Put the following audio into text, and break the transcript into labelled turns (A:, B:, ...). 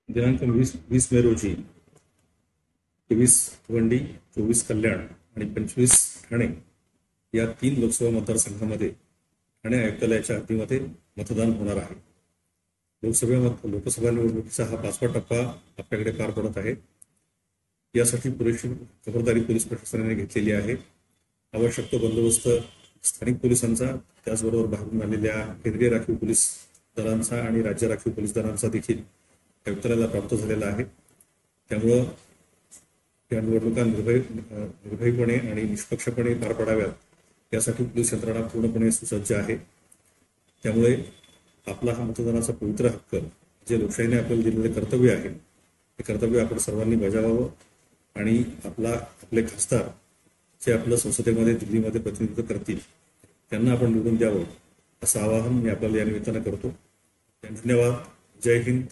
A: दिनांक 20 मे रोजी 23 भिवंडी, 24 कल्याण आणि 25 ठाणे या 3 लोकसभा मतदारसंघामध्ये ठाणे आयुक्तालयाच्या हद्दीमध्ये मतदान होणार आहे. लोकसभा निवडणुकीचा हा 5वा टप्पा आपल्याकडे पार पडत आहे. यासाठी पुरेशी खबरदारी पोलीस प्रशासनाने घेतलेली आहे. आवश्यक तो बंदोबस्त स्थानिक पोलिसांचा, त्याचबरोबर बाहेरून आलेल्या केंद्रीय राखीव पोलीस दलांचा आणि राज्य राखीव पोलीस दलांचा देखील आयुक्तालयाला प्राप्त झालेला आहे. त्यामुळं या निवडणुका निर्भयपणे आणि निष्पक्षपणे पार पडाव्यात यासाठी पोलीस यंत्रणा पूर्णपणे सुसज्ज आहे. त्यामुळे आपला हा मतदानाचा पवित्र हक्क, जे लोकशाहीने आपल्याला दिलेले कर्तव्य आहे, हे कर्तव्य आपण सर्वांनी बजावावं आणि आपले खासदार जे आपलं संसदेमध्ये दिल्लीमध्ये प्रतिनिधित्व करतील त्यांना आपण निवडून द्यावं असं आवाहन मी आपल्याला या निमित्तानं करतो. धन्यवाद. जय हिंद.